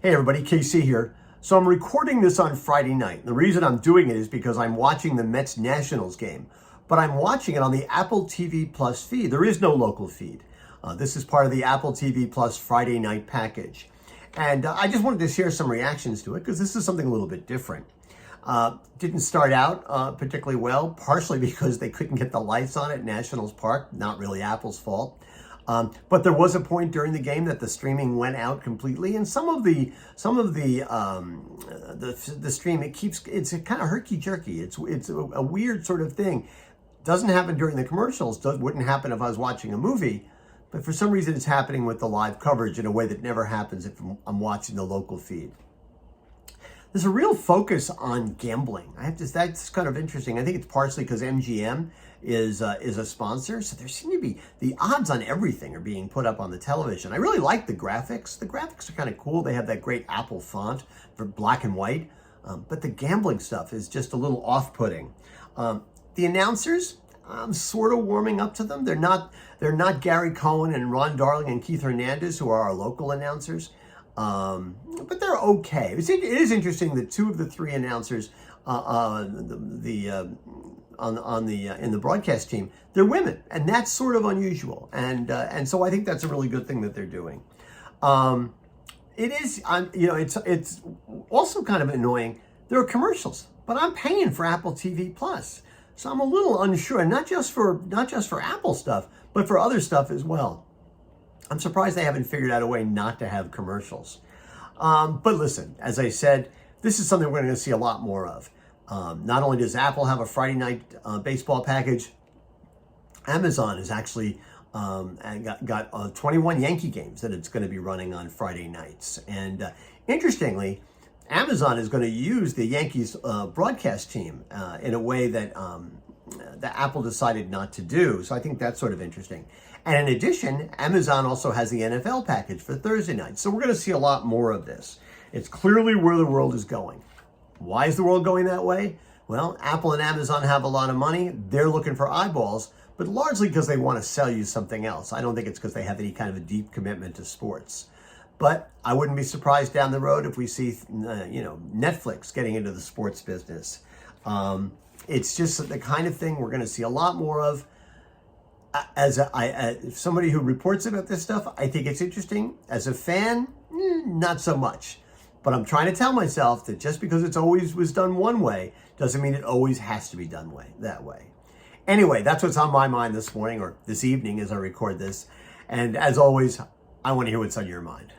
Hey everybody, KC here. So I'm recording this on Friday night. The reason I'm doing it is because I'm watching the Mets Nationals game, but I'm watching it on the Apple TV Plus feed. There is no local feed. This is part of the Apple TV Plus Friday night package. And I just wanted to share some reactions to it because this is something a little bit different. Didn't start out particularly well, partially because they couldn't get the lights on at Nationals Park. Not really Apple's fault. But there was a point during the game that the streaming went out completely, and some of the stream it's kind of herky jerky. It's a weird sort of thing. Doesn't happen during the commercials. Wouldn't happen if I was watching a movie, but for some reason it's happening with the live coverage in a way that never happens if I'm watching the local feed. There's a real focus on gambling. That's kind of interesting. I think it's partially because MGM is a sponsor, so there seem to be the odds on everything are being put up on the television. I really like the graphics. The graphics are kind of cool. They have that great Apple font for black and white, but the gambling stuff is just a little off-putting. The announcers, I'm sort of warming up to them. They're not Gary Cohen and Ron Darling and Keith Hernandez, who are our local announcers. But they're okay. It is interesting that two of the three announcers in the broadcast team, they're women, and that's sort of unusual. And so I think that's a really good thing that they're doing. It is, it's also kind of annoying. There are commercials, but I'm paying for Apple TV Plus, so I'm a little unsure. Not just for Apple stuff, but for other stuff as well. I'm surprised they haven't figured out a way not to have commercials. But listen, as I said, this is something we're going to see a lot more of. Not only does Apple have a Friday night baseball package, Amazon has actually got 21 Yankee games that it's going to be running on Friday nights. And interestingly, Amazon is going to use the Yankees broadcast team in a way that Apple decided not to do. So I think that's sort of interesting. And in addition, Amazon also has the NFL package for Thursday night. So we're going to see a lot more of this. It's clearly where the world is going. Why is the world going that way? Well, Apple and Amazon have a lot of money. They're looking for eyeballs, but largely because they want to sell you something else. I don't think it's because they have any kind of a deep commitment to sports. But I wouldn't be surprised down the road if we see, Netflix getting into the sports business. It's just the kind of thing we're going to see a lot more of. As somebody who reports about this stuff, I think it's interesting. As a fan, not so much. But I'm trying to tell myself that just because it's always was done one way doesn't mean it always has to be done that way. Anyway, that's what's on my mind this morning or this evening as I record this. And as always, I want to hear what's on your mind.